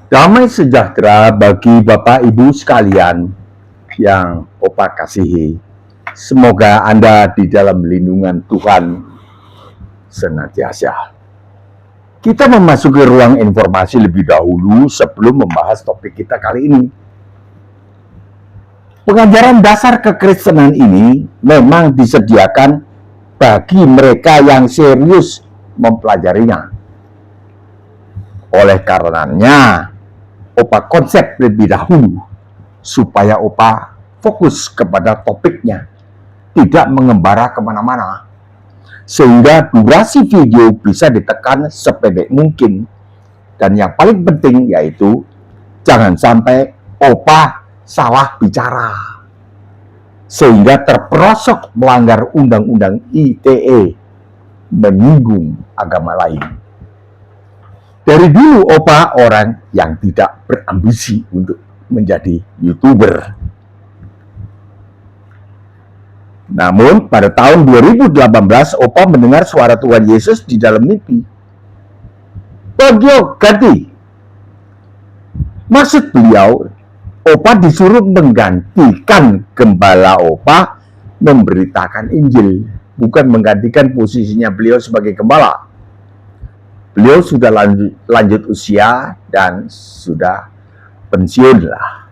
Damai sejahtera bagi Bapak Ibu sekalian yang Opa kasihi. Semoga Anda di dalam lindungan Tuhan senantiasa. Kita memasuki ruang informasi lebih dahulu sebelum membahas topik kita kali ini. Pengajaran dasar kekristenan ini memang disediakan bagi mereka yang serius mempelajarinya. Oleh karenanya, Opa konsep lebih dahulu supaya Opa fokus kepada topiknya, tidak mengembara kemana-mana, sehingga durasi video bisa ditekan sependek mungkin. Dan yang paling penting yaitu jangan sampai Opa salah bicara, sehingga terperosok melanggar undang-undang ITE, menyinggung agama lain. Dari dulu Opa orang yang tidak berambisi untuk menjadi YouTuber. Namun pada tahun 2018 Opa mendengar suara Tuhan Yesus di dalam mimpi. Bagio ganti. Maksud beliau, Opa disuruh menggantikan gembala Opa memberitakan Injil, bukan menggantikan posisinya beliau sebagai gembala. Beliau sudah lanjut usia dan sudah pensiun lah.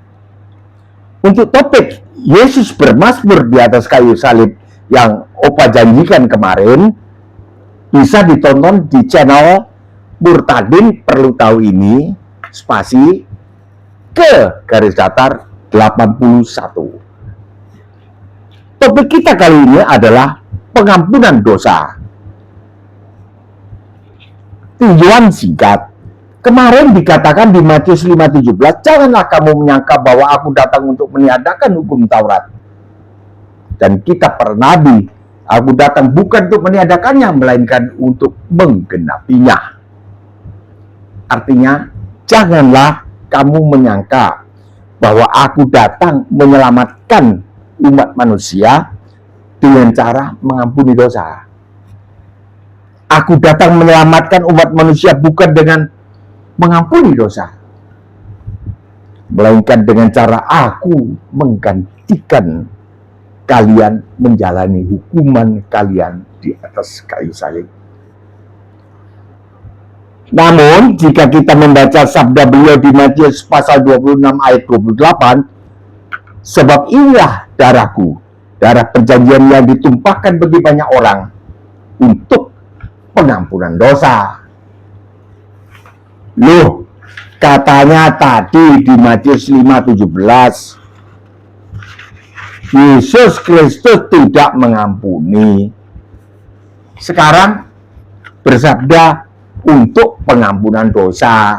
Untuk topik Yesus bermazmur di atas kayu salib yang Opa janjikan kemarin, bisa ditonton di channel Murtadin Perlu Tahu Ini, spasi ke garis datar 81. Topik kita kali ini adalah pengampunan dosa. Tujuan singkat. Kemarin dikatakan di Matius 5:17, janganlah kamu menyangka bahwa aku datang untuk meniadakan hukum Taurat dan kitab para nabi. Aku datang bukan untuk meniadakannya, melainkan untuk menggenapinya. Artinya, janganlah kamu menyangka bahwa aku datang menyelamatkan umat manusia dengan cara mengampuni dosa. Aku datang menyelamatkan umat manusia bukan dengan mengampuni dosa, melainkan dengan cara aku menggantikan kalian menjalani hukuman kalian di atas kayu salib. Namun, jika kita membaca sabda beliau di Matius pasal 26 ayat 28, sebab inilah darahku, darah perjanjian yang ditumpahkan bagi banyak orang untuk pengampunan dosa. Loh, katanya tadi di Matius 5:17 Yesus Kristus tidak mengampuni. Sekarang bersabda untuk pengampunan dosa.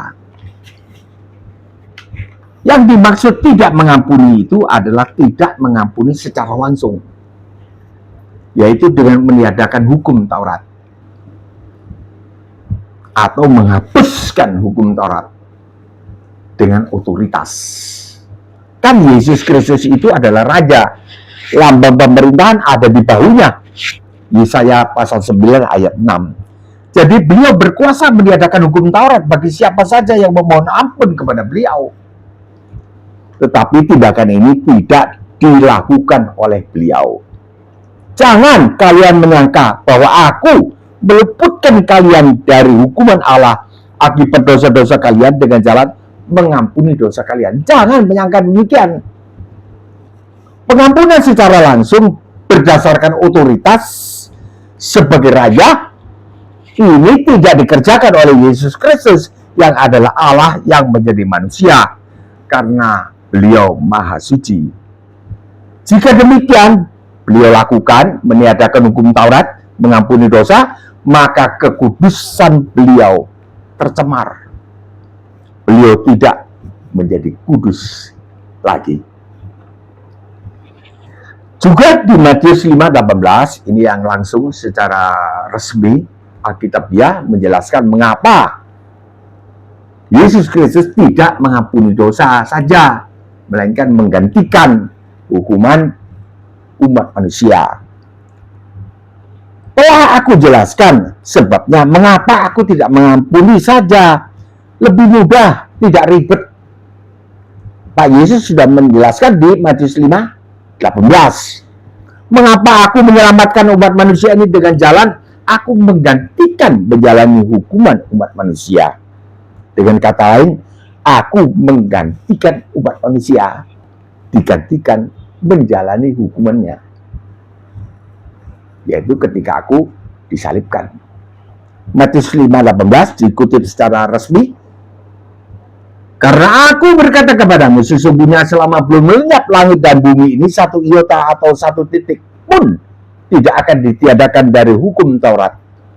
Yang dimaksud tidak mengampuni itu adalah tidak mengampuni secara langsung, yaitu dengan meniadakan hukum Taurat atau menghapuskan hukum Taurat dengan otoritas. Kan Yesus Kristus itu adalah Raja, lambang pemerintahan ada di bahunya. Yesaya pasal 9 ayat 6. Jadi beliau berkuasa meniadakan hukum Taurat bagi siapa saja yang memohon ampun kepada beliau. Tetapi tindakan ini tidak dilakukan oleh beliau. Jangan kalian menyangka bahwa aku meluputkan kalian dari hukuman Allah akibat dosa-dosa kalian dengan jalan mengampuni dosa kalian. Jangan menyangka demikian. Pengampunan secara langsung berdasarkan otoritas sebagai raja ini tidak dikerjakan oleh Yesus Kristus yang adalah Allah yang menjadi manusia, karena beliau maha suci. Jika demikian beliau lakukan meniadakan hukum Taurat, mengampuni dosa, maka kekudusan beliau tercemar. Beliau tidak menjadi kudus lagi. Juga di Matius 5:18, ini yang langsung secara resmi Alkitabiah menjelaskan mengapa Yesus Kristus tidak mengampuni dosa saja, melainkan menggantikan hukuman umat manusia. Telah aku jelaskan sebabnya mengapa aku tidak mengampuni saja. Lebih mudah tidak ribet. Pak Yesus sudah menjelaskan di Matius 5:18. Mengapa aku menyelamatkan umat manusia ini dengan jalan aku menggantikan menjalani hukuman umat manusia. Dengan kata lain, aku menggantikan umat manusia digantikan menjalani hukumannya, yaitu ketika aku disalibkan. Matius 5:18 dikutip secara resmi, karena aku berkata kepadamu, sesungguhnya selama belum melenyap langit dan bumi ini, satu iota atau satu titik pun tidak akan ditiadakan dari hukum Taurat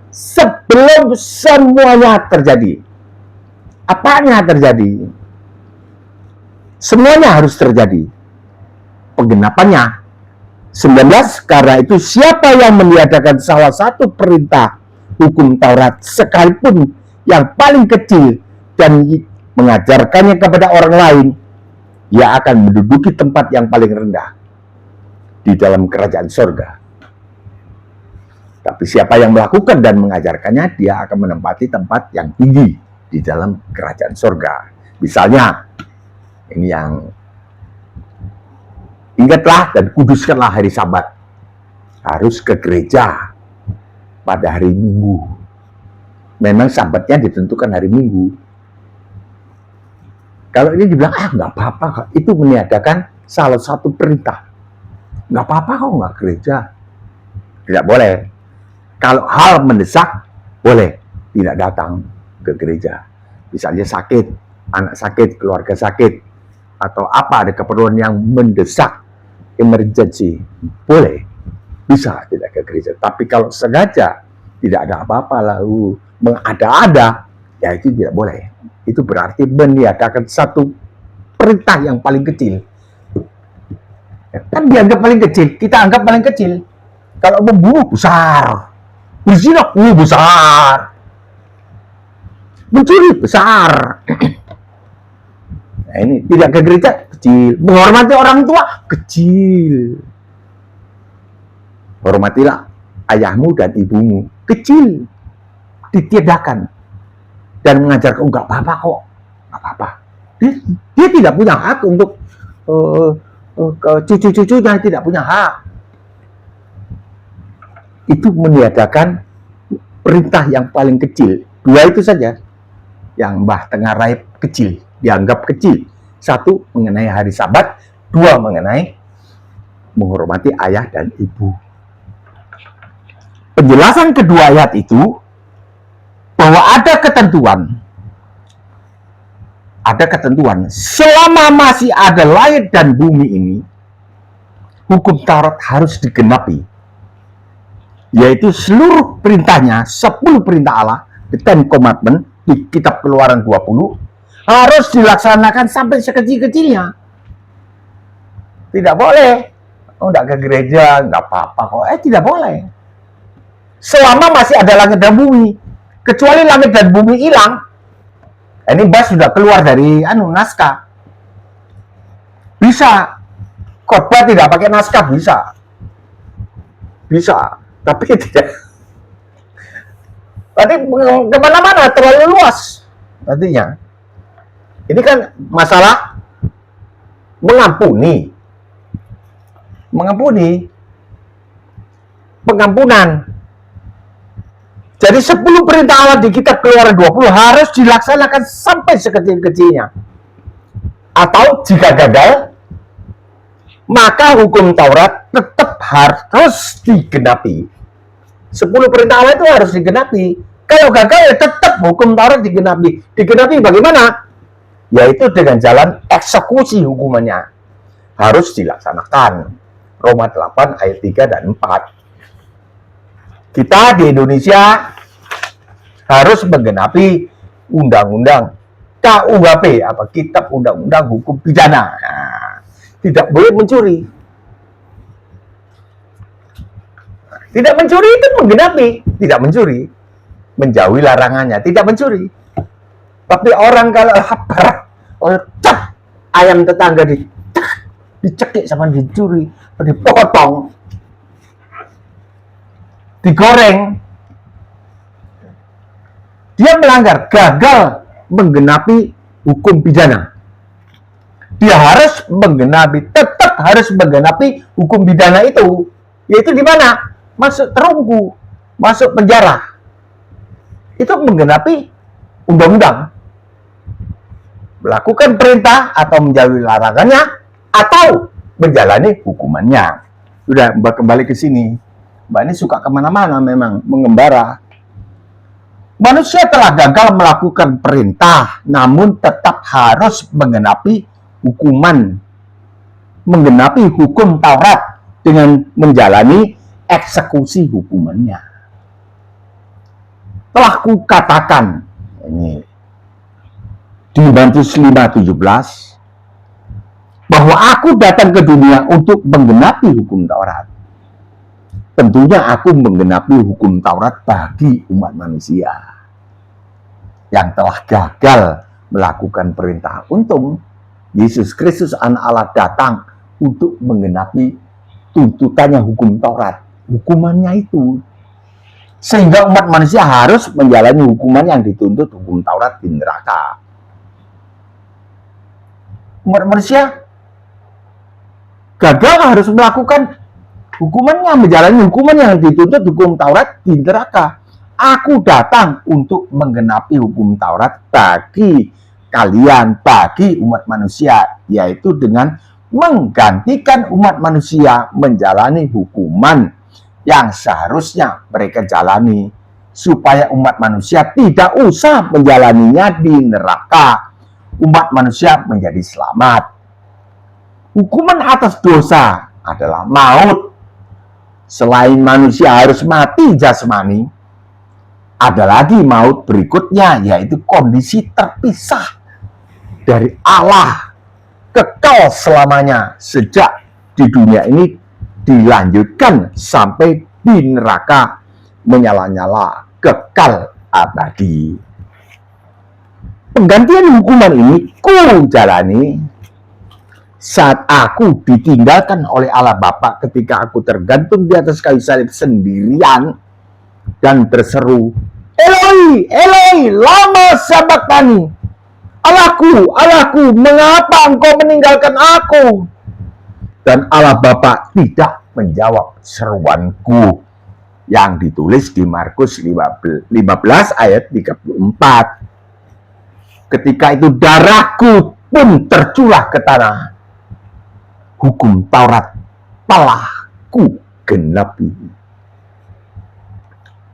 sebelum semuanya terjadi. Apanya terjadi? Semuanya harus terjadi. Penggenapannya 19, karena itu siapa yang meniadakan salah satu perintah hukum Taurat sekalipun yang paling kecil dan mengajarkannya kepada orang lain, ia akan menduduki tempat yang paling rendah di dalam kerajaan surga. Tapi siapa yang melakukan dan mengajarkannya, dia akan menempati tempat yang tinggi di dalam kerajaan surga. Misalnya, ini yang ingatlah dan kuduskanlah hari Sabat. Harus ke gereja pada hari Minggu. Memang Sabatnya ditentukan hari Minggu. Kalau ini dibilang, nggak apa-apa, itu meniadakan salah satu perintah. Nggak apa-apa kok nggak gereja. Tidak boleh. Kalau hal mendesak, boleh tidak datang ke gereja. Misalnya sakit, anak sakit, keluarga sakit, atau apa, ada keperluan yang mendesak, emergency, boleh, bisa tidak ke gereja. Tapi kalau sengaja tidak ada apa-apa lalu mengada-ada, ya itu tidak boleh. Itu berarti meniadakan satu perintah yang paling kecil. Kan dianggap paling kecil, kita anggap paling kecil. Kalau membunuh besar, berzina besar, mencuri besar. Nah, ini tidak ke gereja kecil, menghormati orang tua kecil. Hormatilah ayahmu dan ibumu kecil, ditiadakan dan mengajarkan nggak apa-apa kok, nggak apa-apa. Dia tidak punya hak untuk ke cucu-cucunya, tidak punya hak. Itu meniadakan perintah yang paling kecil. Dua itu saja yang Mbah Tengah Raib kecil, dianggap kecil. Satu mengenai hari Sabat, dua mengenai menghormati ayah dan ibu. Penjelasan kedua ayat itu bahwa ada ketentuan selama masih ada langit dan bumi ini, hukum Taurat harus digenapi, yaitu seluruh perintahnya, 10 perintah Allah, the Ten Commandments di kitab Keluaran 20, harus dilaksanakan sampai sekecil-kecilnya. Tidak boleh, enggak ke gereja, enggak apa-apa kok, tidak boleh. Selama masih ada langit dan bumi, kecuali langit dan bumi hilang, ini Bas sudah keluar dari naskah. Bisa. Khotbah tidak pakai naskah, bisa. Bisa. Tapi tidak. Tadi kemana-mana, terlalu luas. Nantinya. Ini kan masalah mengampuni. Pengampunan. Jadi 10 perintah Allah di kitab Keluaran 20 harus dilaksanakan sampai sekecil-kecilnya. Atau jika gagal, maka hukum Taurat tetap harus digenapi. 10 perintah Allah itu harus digenapi. Kalau gagal, ya tetap hukum Taurat digenapi. Digenapi bagaimana? Yaitu dengan jalan eksekusi hukumannya. Harus dilaksanakan. Roma 8 ayat 3 dan 4. Kita di Indonesia harus menggenapi undang-undang KUHP, Kitab Undang-Undang Hukum Pidana. Tidak boleh mencuri. Tidak mencuri itu menggenapi, tidak mencuri. Menjauhi larangannya, tidak mencuri. Tapi orang kalau ayam tetangga dicekik sama dicuri, dipotong, digoreng, dia melanggar, gagal menggenapi hukum pidana. Dia harus menggenapi, tetap harus menggenapi hukum pidana itu. Yaitu di mana? Masuk terunggu, masuk penjara. Itu menggenapi undang-undang. Melakukan perintah atau menjauhi larangannya, atau menjalani hukumannya. Sudah, Mbak kembali ke sini. Mbak ini suka kemana-mana memang, mengembara. Manusia telah gagal melakukan perintah, namun tetap harus menggenapi hukuman, menggenapi hukum Taurat dengan menjalani eksekusi hukumannya. Telah kukatakan, ini di Matius 5:17, bahwa aku datang ke dunia untuk menggenapi hukum Taurat. Tentunya aku menggenapi hukum Taurat bagi umat manusia yang telah gagal melakukan perintah. Untung Yesus Kristus Anak Allah datang untuk menggenapi tuntutannya hukum Taurat, hukumannya itu. Sehingga umat manusia harus menjalani hukuman yang dituntut hukum Taurat di neraka. Umat manusia gagal harus melakukan hukumannya, menjalani hukuman yang dituntut hukum Taurat di neraka. Aku datang untuk menggenapi hukum Taurat bagi kalian, bagi umat manusia, yaitu dengan menggantikan umat manusia menjalani hukuman yang seharusnya mereka jalani, supaya umat manusia tidak usah menjalaninya di neraka. Umat manusia menjadi selamat. Hukuman atas dosa adalah maut. Selain manusia harus mati jasmani, ada lagi maut berikutnya, yaitu kondisi terpisah dari Allah, kekal selamanya sejak di dunia ini, dilanjutkan sampai di neraka menyala-nyala kekal abadi. Penggantian hukuman ini ku jalani saat aku ditinggalkan oleh Allah Bapa ketika aku tergantung di atas kayu salib sendirian dan berseru, Eloi, Eloi, lama sabachthani. Allahku, Allahku, mengapa engkau meninggalkan aku? Dan Allah Bapa tidak menjawab seruanku, yang ditulis di Markus 15 ayat 34. Ketika itu darahku pun tercurah ke tanah. Hukum Taurat telah ku genapi.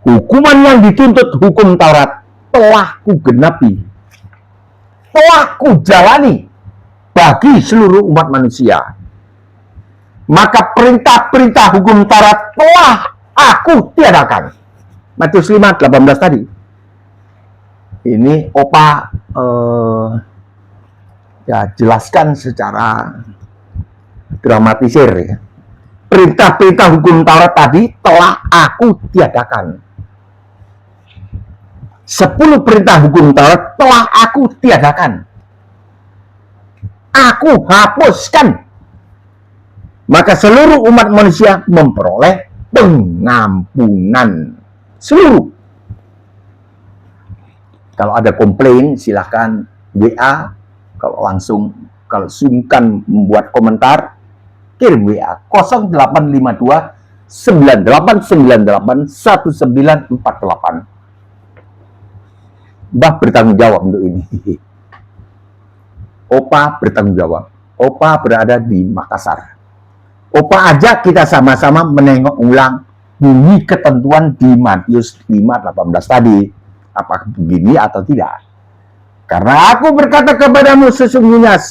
Hukuman yang dituntut hukum Taurat telah ku genapi, telah ku jalani bagi seluruh umat manusia. Maka perintah-perintah hukum Taurat telah aku tiadakan. Matius 5:18 tadi. Ini Opa jelaskan secara dramatisir ya. Perintah-perintah hukum Taurat tadi telah aku tiadakan. 10 perintah hukum Taurat telah aku tiadakan. Aku hapuskan. Maka seluruh umat manusia memperoleh pengampunan. Seluruh. Kalau ada komplain, silahkan WA. Kalau sungkan membuat komentar, kirim WA 0852 9898 1948. Mbah bertanggung jawab untuk ini. Opa bertanggung jawab. Opa berada di Makassar. Opa ajak kita sama-sama menengok ulang bunyi ketentuan di Matius 5:18 tadi. Apakah begini atau tidak? Karena aku berkata kepadamu, sesungguhnya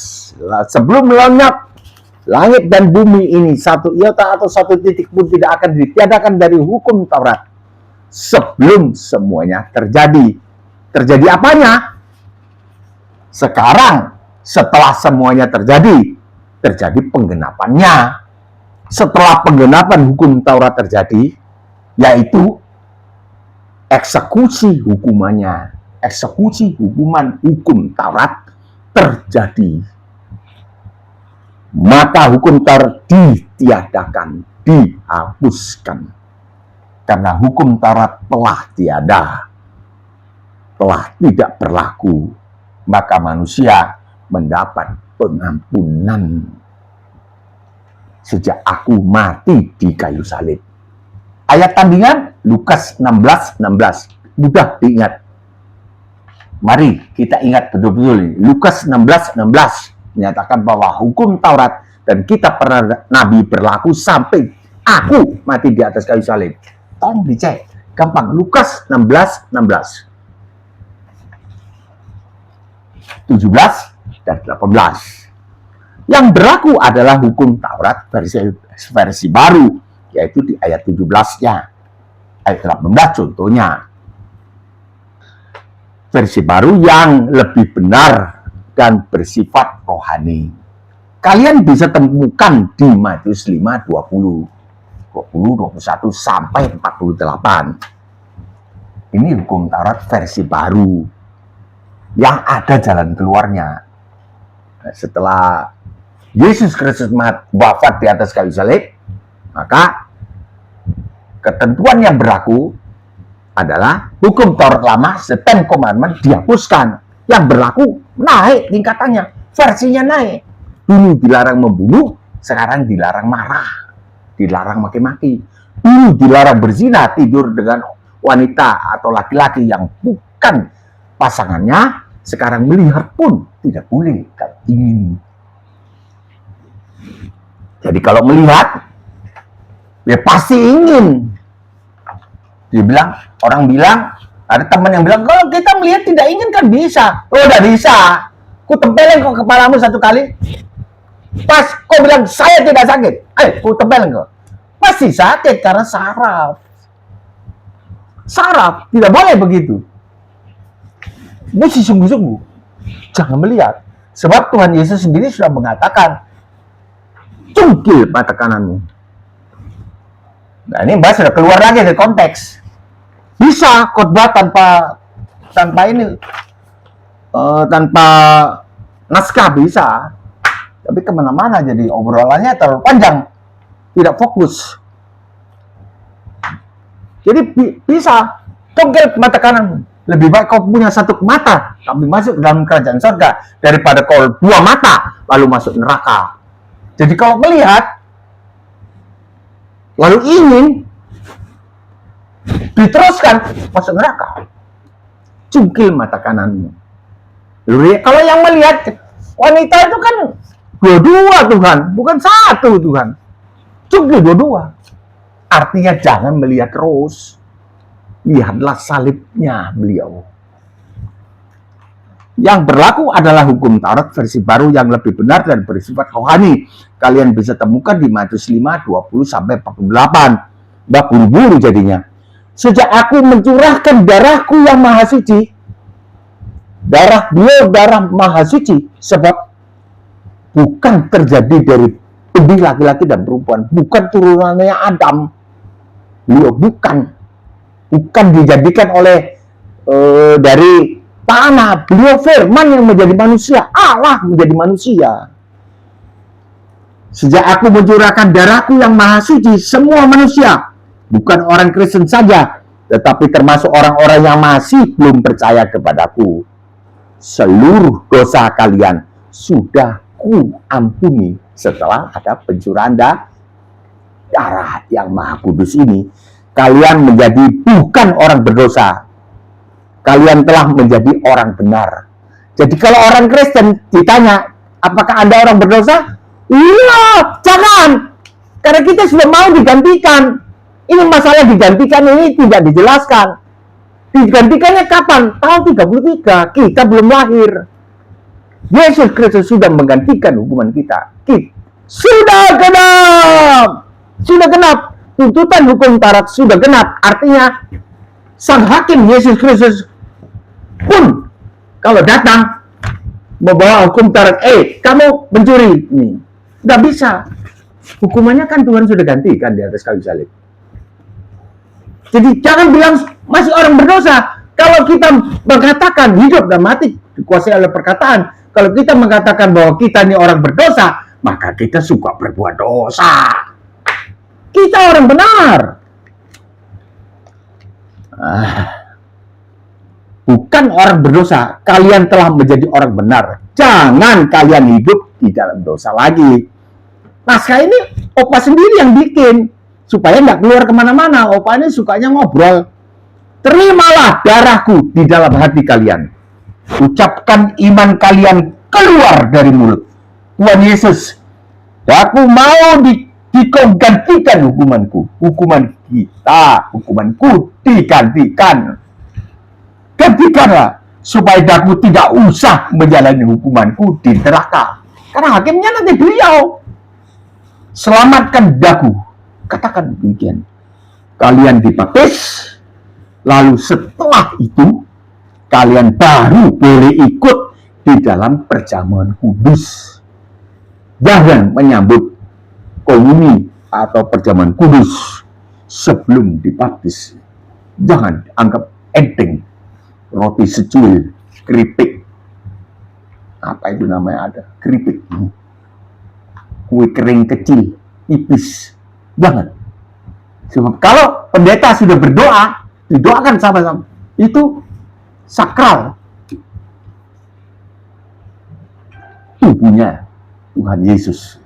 sebelum lenyap langit dan bumi ini, satu iota atau satu titik pun tidak akan ditiadakan dari hukum Taurat sebelum semuanya terjadi. Terjadi apanya? Sekarang, setelah semuanya terjadi penggenapannya. Setelah penggenapan hukum Taurat terjadi, yaitu eksekusi hukumannya, eksekusi hukum Taurat terjadi. Maka hukum Taurat ditiadakan, dihapuskan. Karena hukum Taurat telah tiada, telah tidak berlaku. maka manusia mendapat pengampunan sejak aku mati di kayu salib. Ayat tandingan Lukas 16:16. Mudah diingat. Mari kita ingat betul-betul. Lukas 16:16 menyatakan bahwa hukum Taurat dan kitab para nabi berlaku sampai aku mati di atas kayu salib. Tolong dicek. Gampang. Lukas 16:16. 17 dan 18. Yang berlaku adalah hukum Taurat versi baru, yaitu di ayat 17-nya. Ayat 18 contohnya. Versi baru yang lebih benar dan bersifat rohani. Kalian bisa temukan di Matius 5:20, 21 sampai 48. Ini hukum Taurat versi baru yang ada jalan keluarnya. Setelah Yesus Kristus wafat di atas kayu salib, maka ketentuan yang berlaku adalah hukum Taurat lama, the Ten Commandments, dihapuskan. Yang berlaku naik tingkatannya, versinya naik. Dulu dilarang membunuh, sekarang dilarang marah, dilarang maki-maki. Dulu dilarang berzina, tidur dengan wanita atau laki-laki yang bukan pasangannya, sekarang melihat pun tidak boleh kalau ingin. Jadi kalau melihat, ya pasti ingin. Orang bilang, ada teman yang bilang, kalau kita melihat tidak ingin kan bisa. Oh, udah bisa. Ku tempelin kok kepalamu satu kali. Pas kau bilang, saya tidak sakit. Ku tempelin kok. Pasti sakit karena saraf. Saraf, tidak boleh begitu. Mesti sungguh-sungguh. Jangan melihat. Sebab Tuhan Yesus sendiri sudah mengatakan, cungkil mata kananmu. Nah, ini Mbak sudah keluar lagi dari konteks. Bisa khotbah tanpa naskah bisa. Tapi kemana-mana jadi obrolannya terlalu panjang. Tidak fokus. Jadi bisa cungkil mata kananmu. Lebih baik kau punya satu mata, tapi masuk dalam kerajaan surga, daripada kau dua mata, lalu masuk neraka. Jadi kalau melihat, lalu ingin, diteruskan, masuk neraka. Cungkil mata kananmu. Kalau yang melihat, wanita itu kan dua-dua Tuhan, bukan satu Tuhan. Cungkil dua-dua. Artinya jangan melihat terus. Lihatlah salibnya beliau. Yang berlaku adalah hukum Taurat versi baru yang lebih benar dan bersifat rohani. Kalian bisa temukan di Matius 5:20 sampai 48. Mbak buru-buru jadinya. Sejak aku mencurahkan darahku yang maha suci, darah beliau darah maha suci, sebab bukan terjadi dari benih laki-laki dan perempuan, bukan turunannya Adam. Beliau bukan dijadikan oleh dari tanah. Beliau firman yang menjadi manusia, Allah menjadi manusia. Sejak aku mencurahkan darahku yang maha suci, semua manusia, bukan orang Kristen saja, tetapi termasuk orang-orang yang masih belum percaya kepadaku, seluruh dosa kalian sudah ku ampuni setelah ada pencurahan darah yang maha kudus ini. Kalian menjadi bukan orang berdosa. Kalian telah menjadi orang benar. Jadi kalau orang Kristen ditanya, apakah Anda orang berdosa? Iya, jangan. Karena kita sudah mau digantikan. Ini masalah digantikan ini tidak dijelaskan. Digantikannya kapan? Tahun 33. Kita belum lahir. Yesus Kristus sudah menggantikan hukuman kita. Sudah genap. Sudah genap. Tuntutan hukum Taurat sudah genap. Artinya sang hakim Yesus Kristus pun kalau datang membawa hukum Taurat, kamu mencuri, nih nggak bisa. Hukumannya kan Tuhan sudah gantikan di atas kayu salib. Jadi jangan bilang masih orang berdosa. Kalau kita mengatakan hidup dan mati dikuasai oleh perkataan, kalau kita mengatakan bahwa kita ini orang berdosa, maka kita suka berbuat dosa. Kita orang benar. bukan orang berdosa, kalian telah menjadi orang benar. Jangan kalian hidup di dalam dosa lagi. Naskah ini Opa sendiri yang bikin, supaya nggak keluar kemana-mana. Opa ini sukanya ngobrol. Terimalah darahku di dalam hati kalian. Ucapkan iman kalian keluar dari mulut. Tuhan Yesus, aku mau digantikan hukumanku. Hukuman kita, hukumanku digantikan. Gantikanlah, supaya aku tidak usah menjalani hukumanku di neraka. Karena hakimnya nanti beliau. Selamatkan daku. Katakan demikian. Kalian dibaptis, lalu setelah itu kalian baru boleh ikut di dalam perjamuan kudus. Jangan menyambut komuni atau perjamuan kudus sebelum dibaptis. Jangan anggap enteng. Roti secuil, keripik. Apa itu namanya ada? Keripik. Kue kering kecil, tipis. Jangan. Sebab kalau pendeta sudah berdoa, didoakan sama-sama. Itu sakral. Tubuhnya Tuhan Yesus.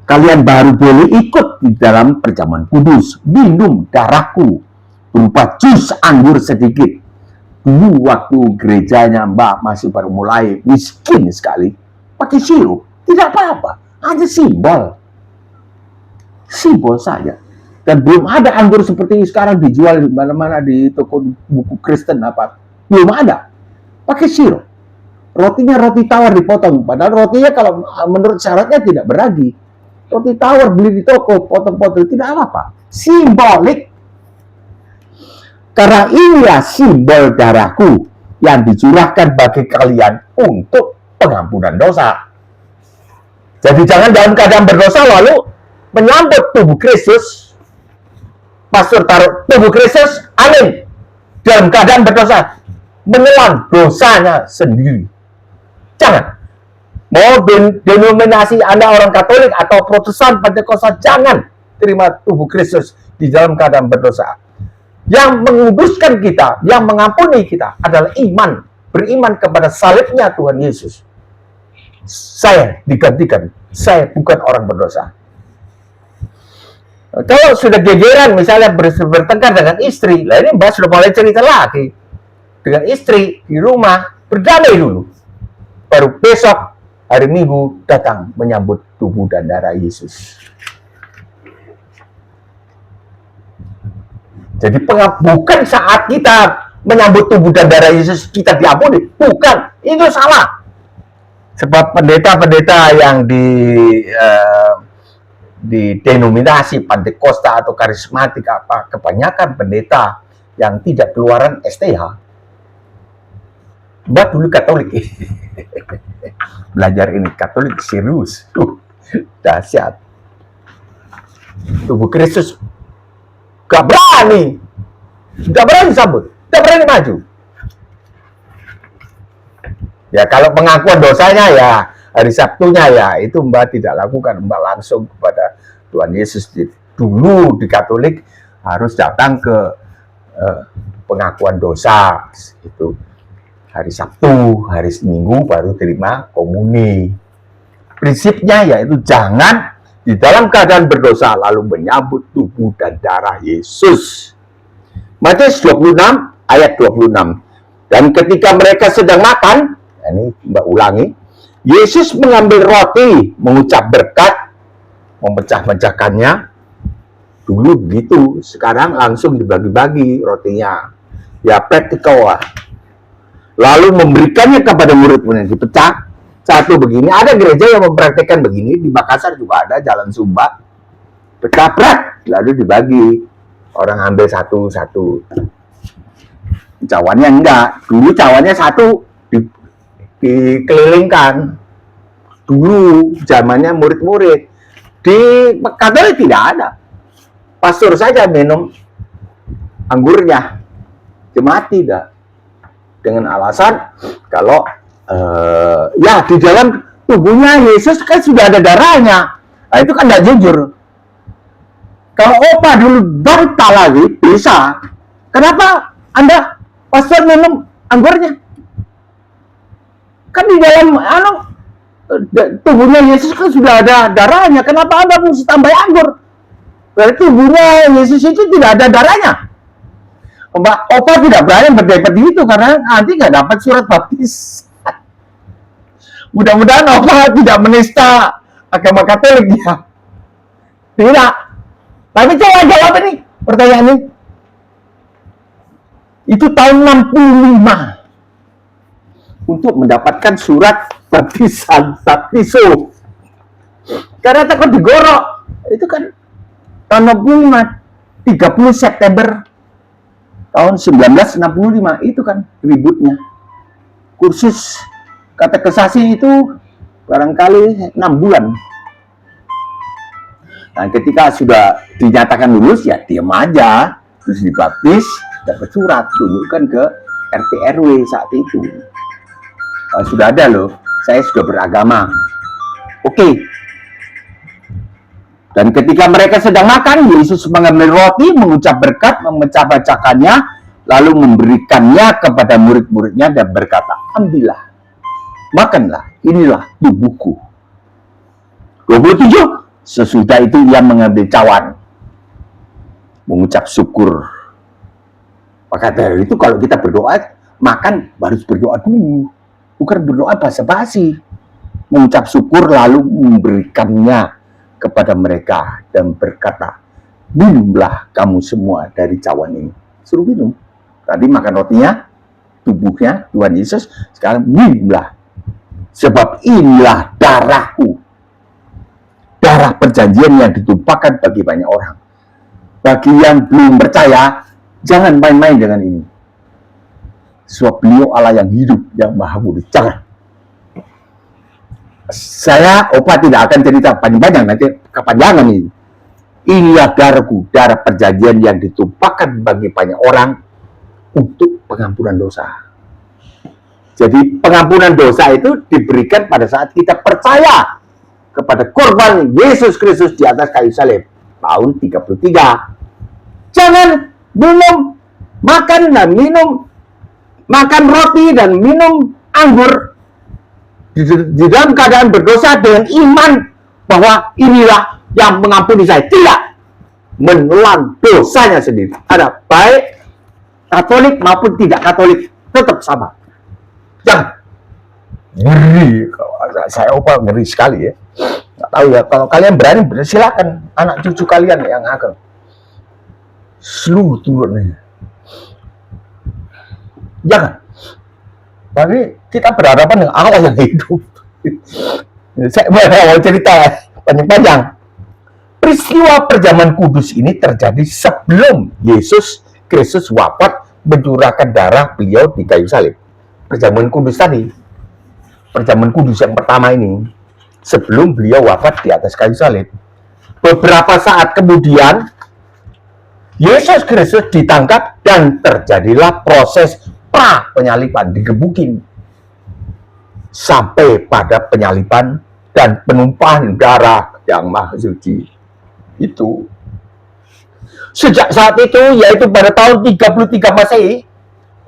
Kalian baru boleh ikut di dalam perjamuan kudus, minum darahku berupa jus anggur sedikit. Dulu waktu gerejanya Mbak masih baru mulai, miskin sekali, pakai sirup, tidak apa-apa, hanya simbol. Simbol saja. Dan belum ada anggur seperti sekarang dijual di mana-mana di toko buku Kristen apa. Belum ada. Pakai sirup. Rotinya roti tawar dipotong. Padahal rotinya kalau menurut syaratnya tidak beragi. Roti tawar beli di toko, potong-potong, tidak apa-apa. Simbolik. Karena inilah simbol darahku yang dicurahkan bagi kalian untuk pengampunan dosa. Jadi jangan dalam keadaan berdosa lalu menyambut tubuh Kristus. Pastor taruh tubuh Kristus, amin. Dalam keadaan berdosa, menelan dosanya sendiri. Jangan. Mau denominasi Anda orang Katolik atau Protestan, Pentakosta, jangan terima tubuh Kristus di dalam keadaan berdosa. Yang menguduskan kita, yang mengampuni kita adalah iman. Beriman kepada salibnya Tuhan Yesus. Saya digantikan. Saya bukan orang berdosa. Kalau sudah gegeran, misalnya bertengkar dengan istri, lah ini Mbak sudah mulai cerita lagi. Dengan istri di rumah, berdamai dulu. Baru besok, hari Minggu, datang menyambut tubuh dan darah Yesus. Jadi bukan saat kita menyambut tubuh dan darah Yesus kita diampuni, bukan, itu salah. Sebab pendeta-pendeta yang di denominasi Pentakosta atau karismatik apa, kebanyakan pendeta yang tidak keluaran STH. Mbak dulu Katolik. Belajar ini Katolik serius. Dahsyat. Tubuh Kristus gak berani sambut, gak berani maju. Ya kalau pengakuan dosanya ya hari Sabtunya ya itu Mbak tidak lakukan, Mbak langsung kepada Tuhan Yesus. Dulu di Katolik harus datang ke pengakuan dosa itu hari Sabtu, hari Minggu baru terima komuni. Prinsipnya yaitu jangan di dalam keadaan berdosa lalu menyambut tubuh dan darah Yesus. Matius 26 ayat 26. Dan ketika mereka sedang makan, ini Mbak ulangi, Yesus mengambil roti, mengucap berkat, memecah-mecahkannya. Dulu begitu, sekarang langsung dibagi-bagi rotinya. Ya praktikal lah. Lalu memberikannya kepada murid-murid, dipecah. Satu begini, ada gereja yang mempraktikkan begini, di Makassar juga ada, Jalan Sumba. Pecah berat, lalu dibagi. Orang ambil satu-satu. Cawannya enggak. Dulu cawannya satu, dikelilingkan. Dulu zamannya murid-murid. Di Katolik tidak ada. Pastor saja minum anggurnya. Jemaat tidak. Dengan alasan kalau ya di dalam tubuhnya Yesus kan sudah ada darahnya. Nah, itu kan tidak jujur. Kalau Opa dulu bantah lagi bisa. Kenapa Anda pastor minum anggurnya. Kan di dalam tubuhnya Yesus kan sudah ada darahnya. Kenapa Anda mesti tambah anggur? Berarti tubuhnya Yesus itu tidak ada darahnya. Opa tidak berani berdebat itu karena nanti nggak dapat surat baptis. Mudah-mudahan Opa tidak menista agama Katolik ya. Tidak. Tapi coba jawab ini pertanyaan ini. Itu tahun 65 untuk mendapatkan surat baptisan, baptiso. Karena takut digorok. Itu kan tahun 65, 30 September tahun 1965 itu kan ributnya. Kursus katekisasi itu barangkali 6 bulan. Nah, ketika sudah dinyatakan lulus, ya diam aja, terus dibaptis, dapat surat, tunjukkan ke RT RW saat itu. Sudah ada loh, saya sudah beragama. Oke. Dan ketika mereka sedang makan, Yesus mengambil roti, mengucap berkat, memecah-pecahkannya, lalu memberikannya kepada murid-muridnya dan berkata, ambillah, makanlah, inilah tubuhku. 27. Sesudah itu ia mengambil cawan, mengucap syukur. Maka dari itu kalau kita berdoa, makan harus berdoa dulu. Bukan berdoa basa-basi. Mengucap syukur lalu memberikannya kepada mereka dan berkata, minumlah kamu semua dari cawan ini. Suruh minum. Tadi makan rotinya, tubuhnya Tuhan Yesus, sekarang minumlah. Sebab inilah darahku. Darah perjanjian yang ditumpahkan bagi banyak orang. Bagi yang belum percaya, jangan main-main dengan ini. Sebab beliau Allah yang hidup, yang maha kudus. Jangan. Opa tidak akan cerita panjang-panjang, nanti kepanjangan ini. Inilah darahku, darah perjanjian yang ditumpahkan bagi banyak orang untuk pengampunan dosa. Jadi pengampunan dosa itu diberikan pada saat kita percaya kepada korban Yesus Kristus di atas kayu salib tahun 33. Jangan makan roti dan minum anggur di dalam keadaan berdosa dengan iman bahwa inilah yang mengampuni saya. Tidak, menelan dosanya sendiri. Ada baik Katolik maupun tidak Katolik, tetap sama. Jangan. Ngeri, saya Opa ngeri sekali ya. Nggak tahu ya, kalau kalian berani silakan anak cucu kalian yang akan seluruh turunnya. Jangan. Tapi kita berhadapan dengan Allah yang hidup. Saya mau cerita panjang-panjang. Peristiwa perjamuan kudus ini terjadi sebelum Yesus Kristus wafat mencurahkan darah beliau di kayu salib. Perjamuan kudus tadi, perjamuan kudus yang pertama ini, sebelum beliau wafat di atas kayu salib. Beberapa saat kemudian, Yesus Kristus ditangkap dan terjadilah proses pra-penyaliban, digebukin. Sampai pada penyaliban dan penumpahan darah yang maha suci. Itu. Sejak saat itu, yaitu pada tahun 33 Masehi,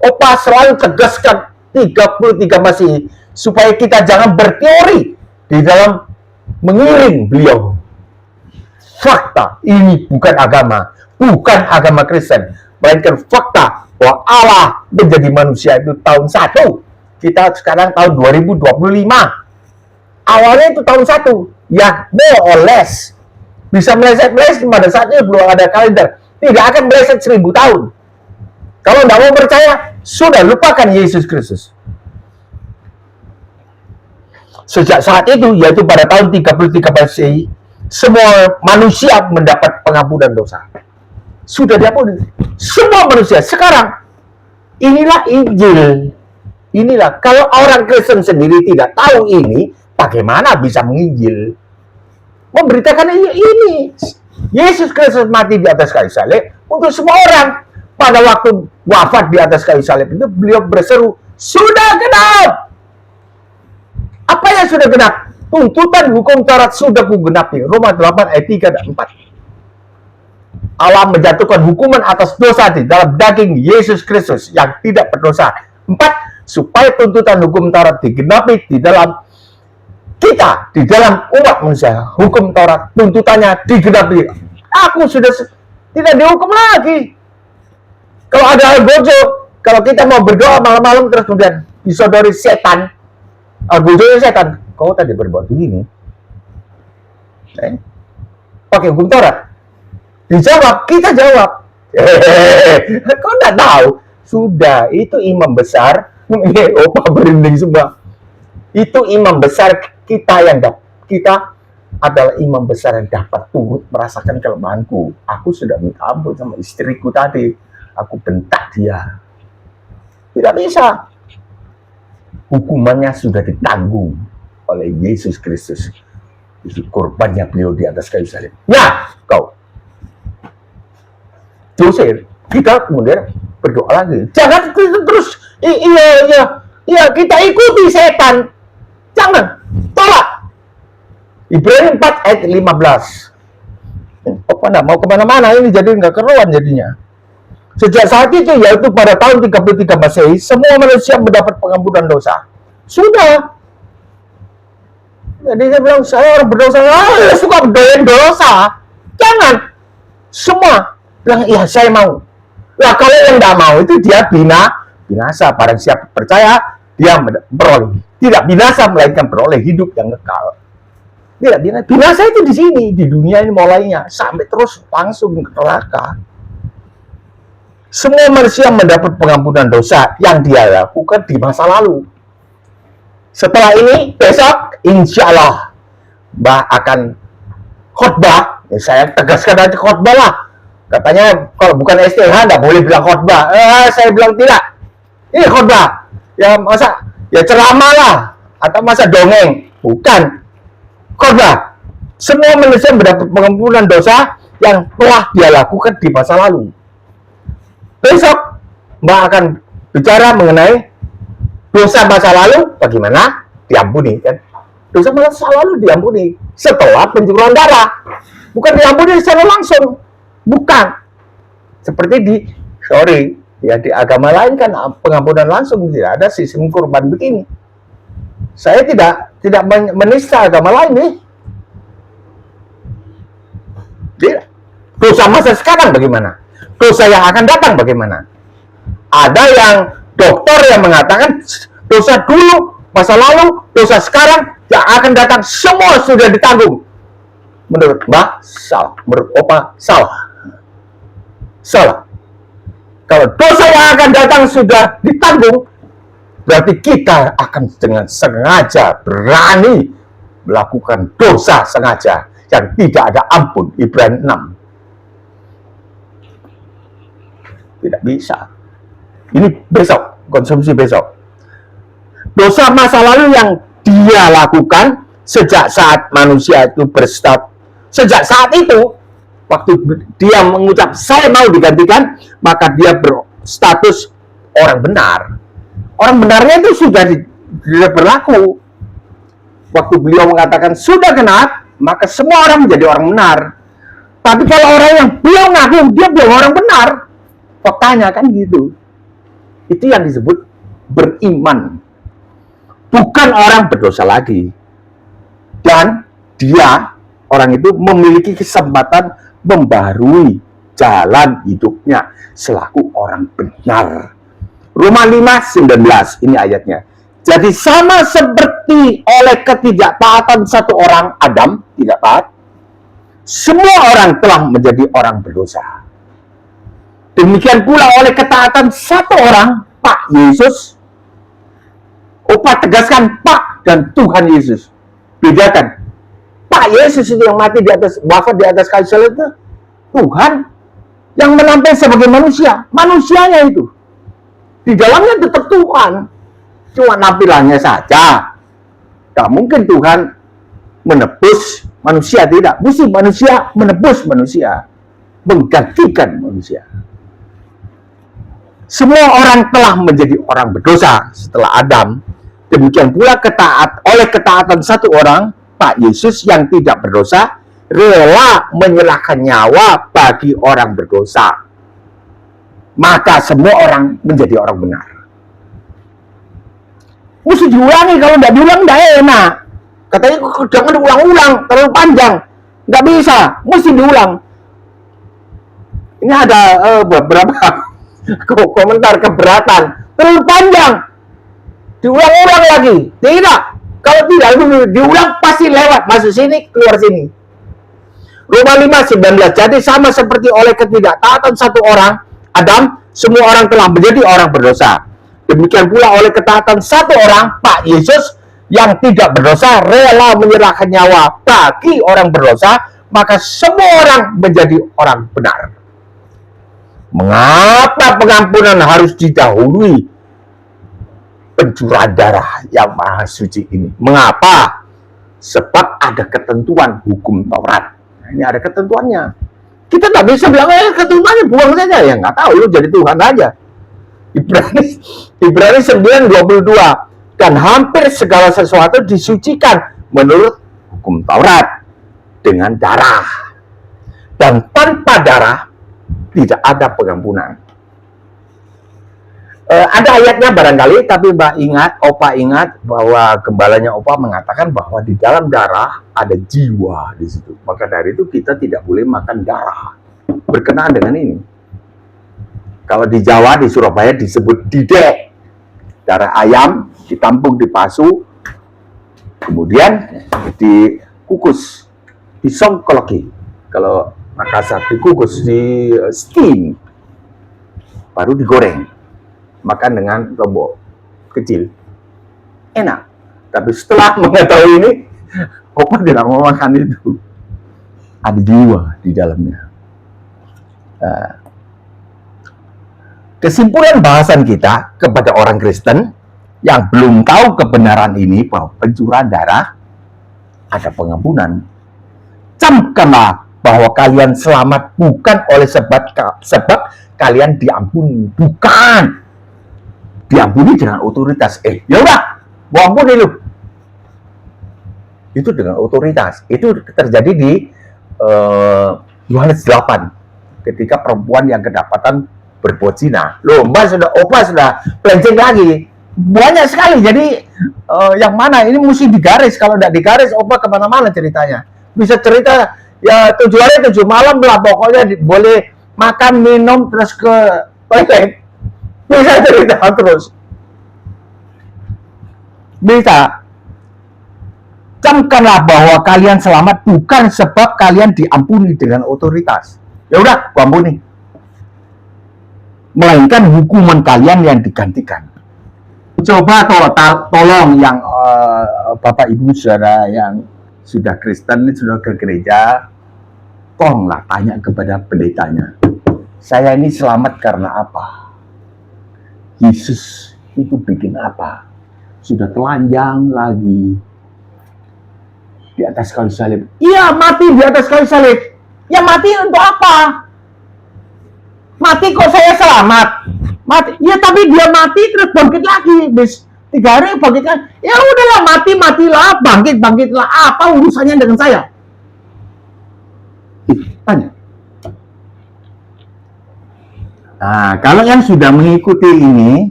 Opa selalu tegaskan 33 Masehi, supaya kita jangan berteori di dalam mengiring beliau. Fakta, ini bukan agama Kristen, melainkan fakta bahwa Allah menjadi manusia itu tahun 1. Kita sekarang tahun 2025. Awalnya itu tahun 1, ya more or less. Bisa meleset-meleset pada saatnya belum ada kalender. Tidak akan meleset 1000 tahun. Kalau tidak mau percaya, sudah lupakan Yesus Kristus. Sejak saat itu, yaitu pada tahun 33 Masehi, semua manusia mendapat pengampunan dosa. Sudah diampuni. Semua manusia. Sekarang, inilah Injil. Inilah, kalau orang Kristen sendiri tidak tahu ini, bagaimana bisa menginjil? Memberitakan ini. Yesus Kristus mati di atas kayu salib untuk semua orang. Pada waktu wafat di atas kayu salib itu, beliau berseru, sudah genap. Apa yang sudah genap? Tuntutan hukum Taurat sudah kugenapi. Roma 8 ayat 3 dan 4. Allah menjatuhkan hukuman atas dosa di dalam daging Yesus Kristus yang tidak berdosa. 4. Supaya tuntutan hukum Taurat digenapi di dalam kita, di dalam umat manusia. Hukum Taurat tuntutannya digenapi. Aku sudah tidak dihukum lagi. Kalau ada algojo, kalau kita mau berdoa malam-malam terus kemudian disodori setan, algojonya setan, kau tadi berbuat begini, pakai hukum Taurat. Dijawab, kita jawab. Kau tidak tahu? Sudah, itu imam besar. Opa berinding semua. Itu imam besar kita yang kita adalah imam besar yang dapat turut merasakan kelemahanku. Aku sudah minta ampun sama istriku tadi. Aku bentak dia. Tidak bisa. Hukumannya sudah ditanggung oleh Yesus Kristus. Itu korbannya beliau di atas kayu salib. Ya, kau. Diusir. Kita kemudian berdoa lagi. Jangan terus, iya, kita ikuti setan. Jangan, tolak. Ibrani 4 ayat 15. Mana mau kemana-mana ini jadi nggak keruan jadinya. Sejak saat itu, yaitu pada tahun 33 Masehi, semua manusia mendapat pengampunan dosa. Sudah. Jadi saya bilang, saya orang berdosa, suka berdoain dosa. Jangan. Semua bilang, iya saya mau. Nah kalau yang tidak mau itu dia binasa. Barang siapa percaya, dia beroleh. Tidak binasa, melainkan beroleh hidup yang kekal. Tidak binasa. Binasa itu di sini, di dunia ini mulainya. Sampai terus langsung ke neraka. Semua manusia mendapat pengampunan dosa yang dia lakukan di masa lalu. Setelah ini, besok, insya Allah, Mbah akan khotbah. Ya, saya tegaskan aja khotbah lah. Katanya, kalau bukan STH, nggak boleh bilang khotbah. Saya bilang tidak. Ini khotbah. Ya, masa, ya ceramah lah. Atau masa dongeng. Bukan. Khotbah. Semua manusia mendapat pengampunan dosa yang telah dia lakukan di masa lalu. Besok, Mbak akan bicara mengenai dosa masa lalu, bagaimana diampuni, kan? Dosa masa lalu diampuni setelah pencurahan darah, bukan diampuni secara langsung, bukan. Seperti di agama lain kan pengampunan langsung, tidak ada sistem kurban begini. Saya tidak menista agama lain nih. Tidak. Dosa masa sekarang bagaimana? Dosa yang akan datang bagaimana? Ada yang dokter yang mengatakan dosa dulu, masa lalu, dosa sekarang, yang akan datang semua sudah ditanggung. Menurut Mbak, salah. Menurut Opa, salah. Salah. Kalau dosa yang akan datang sudah ditanggung, berarti kita akan dengan sengaja berani melakukan dosa sengaja yang tidak ada ampun. Ibrani 6. Tidak bisa. Ini besok, konsumsi besok. Dosa masa lalu yang dia lakukan sejak saat manusia itu sejak saat itu, waktu dia mengucap saya mau digantikan, maka dia berstatus orang benar. Orang benarnya itu sudah tidak berlaku. Waktu beliau mengatakan sudah genap, maka semua orang menjadi orang benar. Tapi kalau orang yang belum ngaku, dia belum orang benar. Faktanya kan gitu. Itu yang disebut beriman. Bukan orang berdosa lagi. Dan dia, orang itu memiliki kesempatan membaharui jalan hidupnya selaku orang benar. Roma 5:19, ini ayatnya. Jadi sama seperti oleh ketidaktaatan satu orang, Adam tidak taat, semua orang telah menjadi orang berdosa. Demikian pula oleh ketaatan satu orang, Pak Yesus. Opa tegaskan Pak dan Tuhan Yesus. Bedakan. Pak Yesus itu yang mati di atas, wafat di atas kayu salib itu Tuhan yang menampil sebagai manusia. Manusianya itu. Di dalamnya tetap Tuhan. Cuma nampilannya saja. Tak mungkin Tuhan menebus manusia, tidak. Mesti manusia menebus manusia. Menggantikan manusia. Semua orang telah menjadi orang berdosa setelah Adam. Demikian pula oleh ketaatan satu orang, Pak Yesus yang tidak berdosa, rela menyerahkan nyawa bagi orang berdosa, maka semua orang menjadi orang benar. Mesti diulangi, kalau nggak diulang nggak enak. Katanya jangan diulang-ulang, terlalu panjang. Nggak bisa, mesti diulang. Ini ada beberapa komentar keberatan. Terlalu panjang, diulang-ulang lagi. Tidak, kalau tidak diulang pasti lewat, masuk sini, keluar sini. Roma 5:19, jadi sama seperti oleh ketidaktaatan satu orang, Adam, semua orang telah menjadi orang berdosa. Demikian pula oleh ketaatan satu orang, Pak Yesus, yang tidak berdosa, rela menyerahkan nyawa bagi orang berdosa, maka semua orang menjadi orang benar. Mengapa pengampunan harus didahului pencurahan darah yang maha suci ini? Mengapa? Sebab ada ketentuan hukum Taurat. Nah, ini ada ketentuannya. Kita tak bisa bilang, ketentuannya buang saja. Ya nggak tahu, lu jadi Tuhan aja. Ibrani 9:22, dan hampir segala sesuatu disucikan menurut hukum Taurat dengan darah, dan tanpa darah tidak ada pengampunan. Ada ayatnya barangkali, tapi Opa ingat bahwa gembalanya Opa mengatakan bahwa di dalam darah ada jiwa di situ. Maka dari itu kita tidak boleh makan darah berkenaan dengan ini. Kalau di Jawa, di Surabaya disebut didek, darah ayam ditampung di pasu, kemudian dikukus, disongkoloki. Kalau Makassar dikukus, di steam, baru digoreng, makan dengan lombok kecil, enak. Tapi setelah mengetahui ini, Opa tidak mau makan itu. Ada jiwa di dalamnya. Kesimpulan bahasan kita kepada orang Kristen yang belum tahu kebenaran ini, bahwa pencurahan darah ada pengampunan. Camkanlah bahwa kalian selamat bukan oleh sebab kalian diampuni, bukan diampuni dengan otoritas. Ya udah, gua ampuni lu. Itu dengan otoritas. Itu terjadi di Yohanes 8 ketika perempuan yang kedapatan berbuat zina. Loh, Opa sudah pelenceng lagi. Banyak sekali. Jadi yang mana ini mesti digaris. Kalau tidak digaris, Opa kemana-mana ceritanya. Bisa cerita ya 7 hari 7 malam lah, pokoknya boleh makan, minum, terus ke toilet. Bisa cerita terus. Bisa. Camkanlah bahwa kalian selamat bukan sebab kalian diampuni dengan otoritas. Ya udah, gua ampuni. Melainkan hukuman kalian yang digantikan. Coba tolong yang Bapak Ibu Saudara yang sudah Kristen, sudah ke gereja, tolonglah tanya kepada pendetanya. Saya ini selamat karena apa? Yesus itu bikin apa? Sudah telanjang lagi di atas kayu salib. Iya, mati di atas kayu salib. Ya mati untuk apa? Mati kok saya selamat? Mati. Ya tapi dia mati terus bangkit lagi. 3 hari bangkit kan. Ya udahlah, matilah, bangkitlah. Apa urusannya dengan saya? Tanya. Nah, kalau yang sudah mengikuti ini,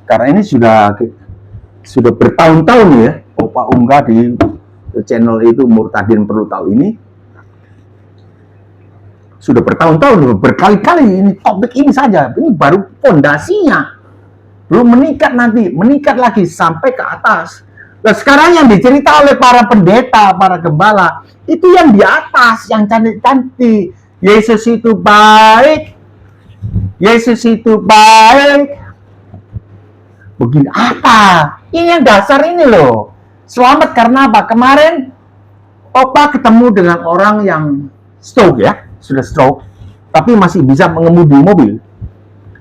karena ini sudah bertahun-tahun ya, Opa unggah di channel itu, Murtadin Perlu Tahu ini, sudah bertahun-tahun, berkali-kali ini topik ini saja. Ini baru fondasinya. Belum meningkat lagi sampai ke atas. Nah, sekarang yang dicerita oleh para pendeta, para gembala, itu yang di atas, yang cantik-cantik. Yesus itu baik. Yesus itu baik. Begini apa? Ini yang dasar ini loh. Selamat karena apa? Kemarin Opa ketemu dengan orang yang stroke ya. Sudah stroke, tapi masih bisa mengemudi mobil.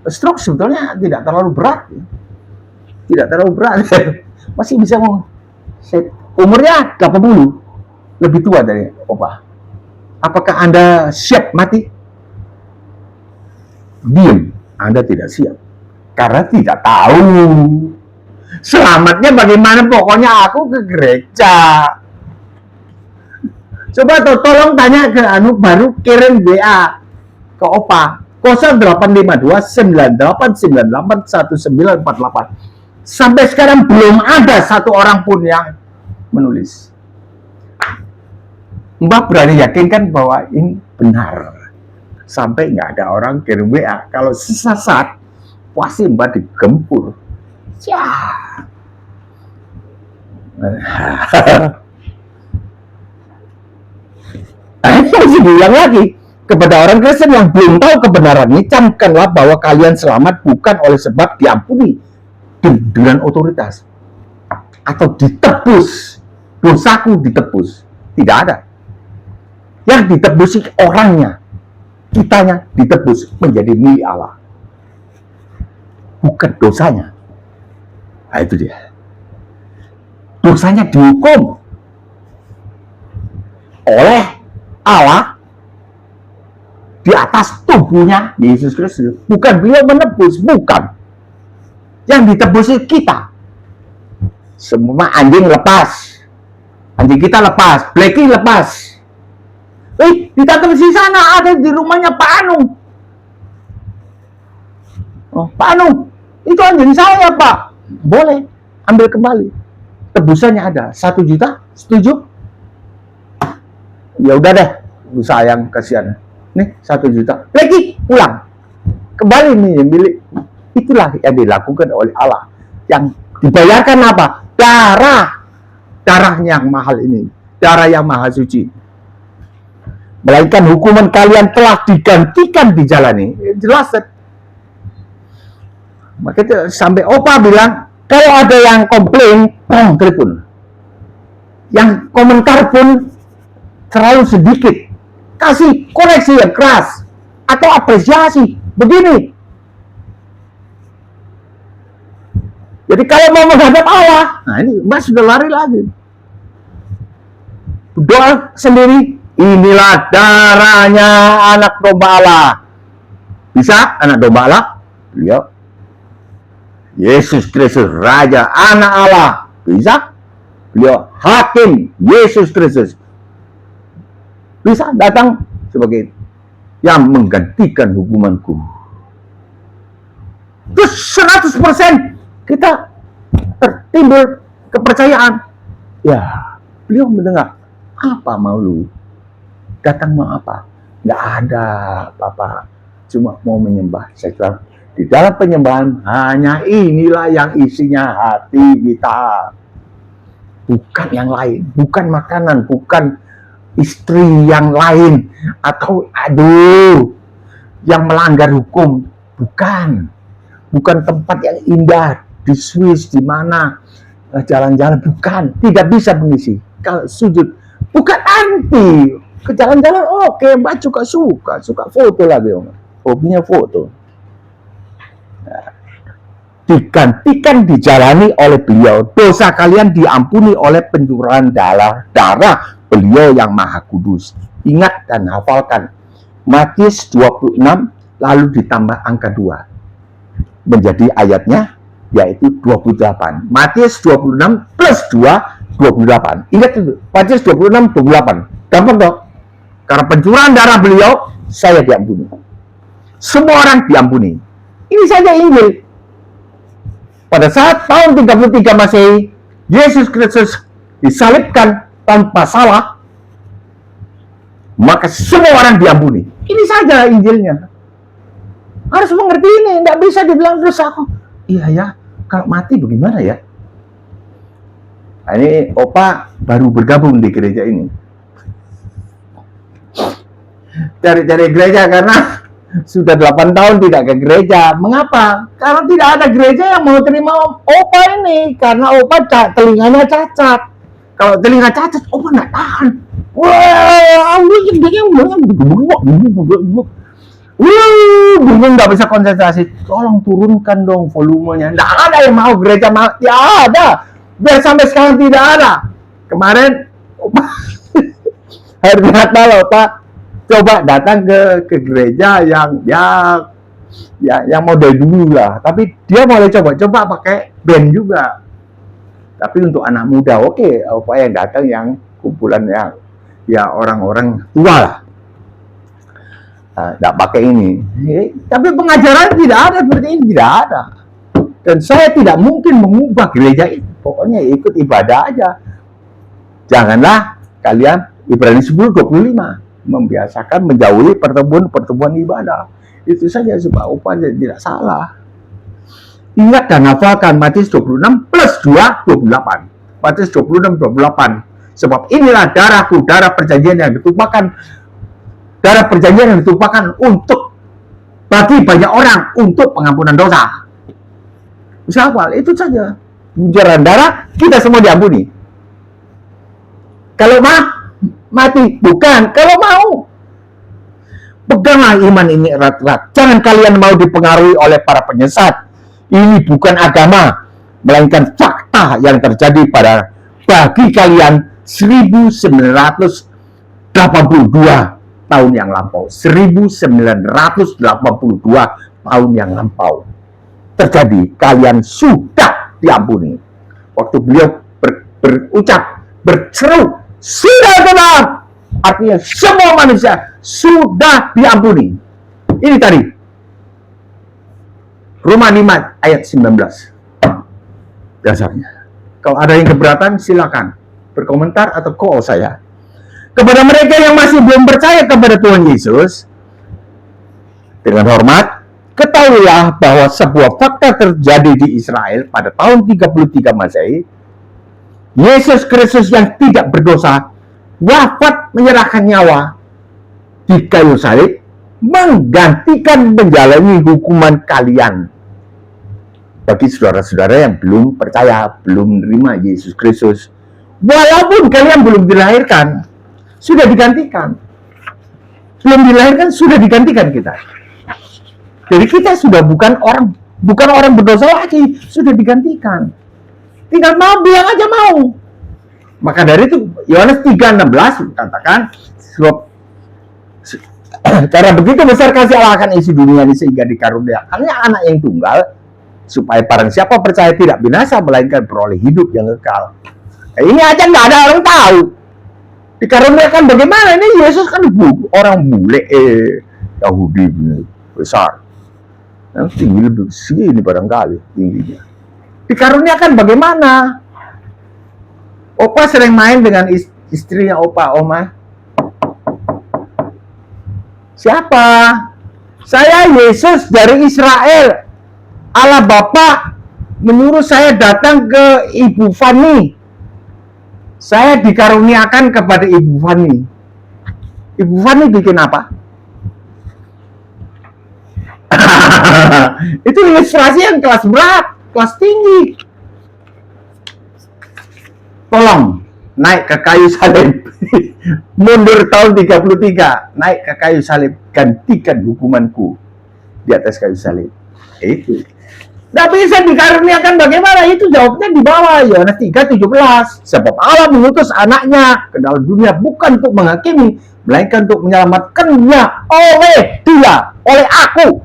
Stroke sebetulnya tidak terlalu berat. Tidak terlalu berat. Masih bisa umurnya 80. Lebih tua dari Opa. Apakah Anda siap mati? Diam. Anda tidak siap. Karena tidak tahu. Selamatnya bagaimana? Pokoknya aku ke gereja. Coba tolong tanya ke Anu, baru kirim WA ke Opa 0852 9898 1948. Sampai sekarang belum ada satu orang pun yang menulis. Mbak berani yakinkan bahwa ini benar. Sampai nggak ada orang kirim WA. Kalau sesat, pasti Mbak digempur. Ya. Masih bilang lagi, kepada orang Kristen yang belum tahu kebenarannya, camkanlah bahwa kalian selamat bukan oleh sebab diampuni dengan otoritas atau ditebus. Dosaku ditebus. Tidak ada. Yang ditebus orangnya, kitanya ditebus menjadi milik Allah, bukan dosanya. Nah, itu dia. Dosanya dihukum oleh Allah di atas tubuhnya Yesus Kristus. Bukan beliau menebus, bukan. Yang ditebus kita. Semua anjing lepas. Anjing kita lepas, Blacky lepas. Ditangkap di sana, ada di rumahnya Pak Anung. Oh, Pak Anung, itu anjing saya, Pak. Boleh, ambil kembali. Tebusannya ada, 1 juta, setuju? Ya udah deh, sayang, kasihan. Nih, 1 juta. Blacky, pulang. Kembali nih, milik. Itulah yang dilakukan oleh Allah. Yang dibayarkan apa? Darah. Darahnya yang mahal ini. Darah yang maha suci. Melainkan hukuman kalian telah digantikan dijalani. Jelas. Makanya sampai Opa bilang, kalau ada yang komplain, tolong telepon. Yang komentar pun terlalu sedikit. Kasih koreksi yang keras. Atau apresiasi. Begini. Jadi kalau mau menghadap Allah, nah ini Mbak sudah lari lagi. Doa sendiri. Inilah darahnya anak domba Allah. Bisa anak domba Allah? Beliau Yesus Kristus Raja anak Allah. Bisa? Beliau hakim Yesus Kristus. Bisa datang sebagai yang menggantikan hukumanku. Terus 100% kita tertimbul kepercayaan. Ya, beliau mendengar. Apa mau lu? Datang mau apa? Nggak ada apa-apa. Cuma mau menyembah. Saya bilang, di dalam penyembahan hanya inilah yang isinya hati kita. Bukan yang lain. Bukan makanan. Bukan istri yang lain. Atau yang melanggar hukum. Bukan. Bukan tempat yang indah. Di Swiss, di mana. Jalan-jalan. Bukan. Tidak bisa mengisi. Kalau sujud. Bukan anti. Ke jalan-jalan oke, Mbak juga suka foto lagi, hobinya foto. Nah, digantikan dijalani oleh beliau. Dosa kalian diampuni oleh pencurahan darah beliau yang maha kudus. Ingat dan hafalkan Matius 26 lalu ditambah angka 2 menjadi ayatnya yaitu 28. Matius 26 plus 2 28. Ingat itu, Matius 26 28. Gampang dong. Karena pencurahan darah beliau, saya diampuni. Semua orang diampuni. Ini saja Injil. Pada saat tahun 33 Masehi, Yesus Kristus disalibkan tanpa salah, maka semua orang diampuni. Ini saja Injilnya. Harus mengerti ini, tidak bisa dibilang terus aku. Iya ya, kalau mati bagaimana ya? Nah, ini Opa baru bergabung di gereja ini. Cari-cari gereja karena sudah 8 tahun tidak ke gereja. Mengapa? Karena tidak ada gereja yang mau terima Opa ini. Karena Opa telinganya cacat. Kalau telinga cacat, Opa nggak tahan. Wah, bingung nggak bisa konsentrasi. Tolong turunkan dong volumenya. Nggak ada yang mau gereja, ya ada. Biar sampai sekarang tidak ada. Kemarin Opa hari Natal Opa coba datang ke gereja yang yang model dulu lah. Tapi dia boleh coba pakai band juga. Tapi untuk anak muda, oke, Opa yang datang yang kumpulan ya orang-orang tua lah. Tidak pakai ini. Tapi pengajaran tidak ada seperti ini, tidak ada. Dan saya tidak mungkin mengubah gereja itu. Pokoknya ikut ibadah aja. Janganlah kalian, Ibrani 10:25, membiasakan menjauhi pertemuan-pertemuan ibadah. Itu saja supaya upaya tidak salah. Ingat dan hafalkan Matius 26 plus 2, 28. Matius 26, 28. Sebab inilah darahku, darah perjanjian yang ditumpahkan, darah perjanjian yang ditumpahkan untuk bagi banyak orang untuk pengampunan dosa. Bisa hafal, itu saja. Curahan darah, kita semua diampuni. Kalau mati, bukan. Kalau mau, peganglah iman ini erat-erat. Jangan kalian mau dipengaruhi oleh para penyesat. Ini bukan agama, melainkan fakta yang terjadi bagi kalian 1982 tahun yang lampau. 1982 tahun yang lampau. Terjadi, kalian sudah diampuni. Waktu beliau berucap, berseru, sudah benar. Artinya semua manusia sudah diampuni. Ini tadi. Roma 5 ayat 19. Dasarnya. Kalau ada yang keberatan, silakan berkomentar atau call saya. Kepada mereka yang masih belum percaya kepada Tuhan Yesus, dengan hormat, ketahuilah bahwa sebuah fakta terjadi di Israel pada tahun 33 Masehi. Yesus Kristus yang tidak berdosa wafat menyerahkan nyawa di kayu salib, menggantikan menjalani hukuman kalian. Bagi saudara-saudara yang belum percaya, belum menerima Yesus Kristus, walaupun kalian belum dilahirkan, sudah digantikan. Belum dilahirkan, sudah digantikan kita. Jadi kita sudah bukan orang berdosa lagi, sudah digantikan. Tinggal mau, bilang aja mau. Maka dari itu Yohanes 3:16 katakan, karena begitu besar kasih Allah akan isi dunia ini sehingga dikaruniakannya anak yang tunggal, supaya barang siapa percaya tidak binasa melainkan beroleh hidup yang kekal. Ini aja nggak ada orang tahu. Dikaruniakan bagaimana? Ini Yesus kan orang bule, Yahudi besar, tinggi lebih segini barangkali tingginya. Dikaruniakan bagaimana? Opa sering main dengan istrinya Oma. Siapa? Saya Yesus dari Israel. Allah Bapa menyuruh saya datang ke Ibu Fani. Saya dikaruniakan kepada Ibu Fani. Ibu Fani bikin apa? Itu ilustrasi yang kelas berat, kelas tinggi. Tolong naik ke kayu salib. Mundur tahun 33, naik ke kayu salib, gantikan hukumanku di atas kayu salib. Itu. Nggak bisa dikaruniakan bagaimana? Itu jawabnya di bawah Yohanes 3:17. Sebab Allah mengutus anaknya ke dalam dunia bukan untuk menghakimi, melainkan untuk menyelamatkannya oleh dia, oleh aku.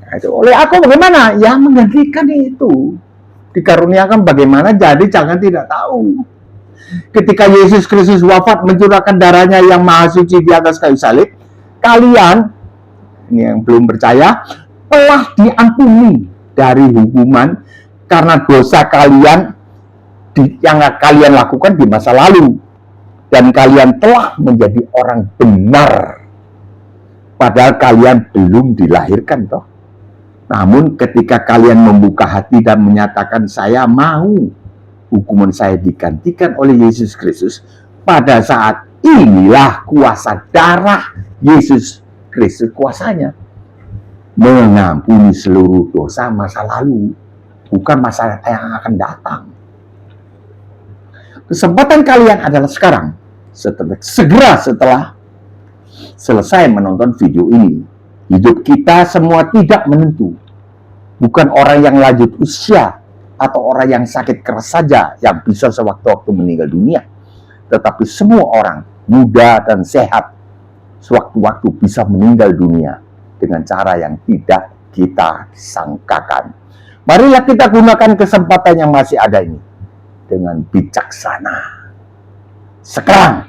Nah, itu oleh aku bagaimana? Ya menggantikan itu. Dikaruniakan bagaimana? Jadi jangan tidak tahu. Ketika Yesus Kristus wafat mencurahkan darahnya yang maha suci di atas kayu salib, kalian, ini yang belum percaya, telah diampuni dari hukuman karena dosa kalian yang kalian lakukan di masa lalu, dan kalian telah menjadi orang benar padahal kalian belum dilahirkan toh. Namun ketika kalian membuka hati dan menyatakan saya mau hukuman saya digantikan oleh Yesus Kristus, pada saat inilah kuasa darah Yesus Kristus, kuasanya mengampuni seluruh dosa masa lalu, bukan masa yang akan datang. Kesempatan kalian adalah sekarang, segera setelah selesai menonton video ini. Hidup kita semua tidak menentu. Bukan orang yang lanjut usia atau orang yang sakit keras saja yang bisa sewaktu-waktu meninggal dunia. Tetapi semua orang muda dan sehat sewaktu-waktu bisa meninggal dunia dengan cara yang tidak kita sangkakan. Marilah kita gunakan kesempatan yang masih ada ini dengan bijaksana. Sekarang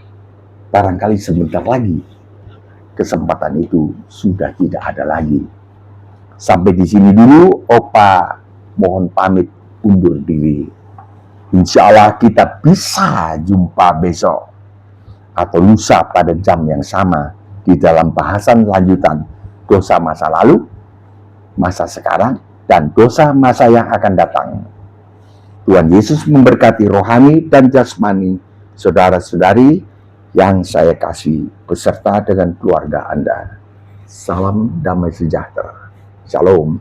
barangkali sebentar lagi kesempatan itu sudah tidak ada lagi. Sampai di sini dulu, Opa mohon pamit undur diri. Insya Allah kita bisa jumpa besok atau lusa pada jam yang sama di dalam bahasan lanjutan dosa masa lalu, masa sekarang, dan dosa masa yang akan datang. Tuhan Yesus memberkati rohani dan jasmani saudara-saudari yang saya kasih beserta dengan keluarga Anda. Salam damai sejahtera. Shalom.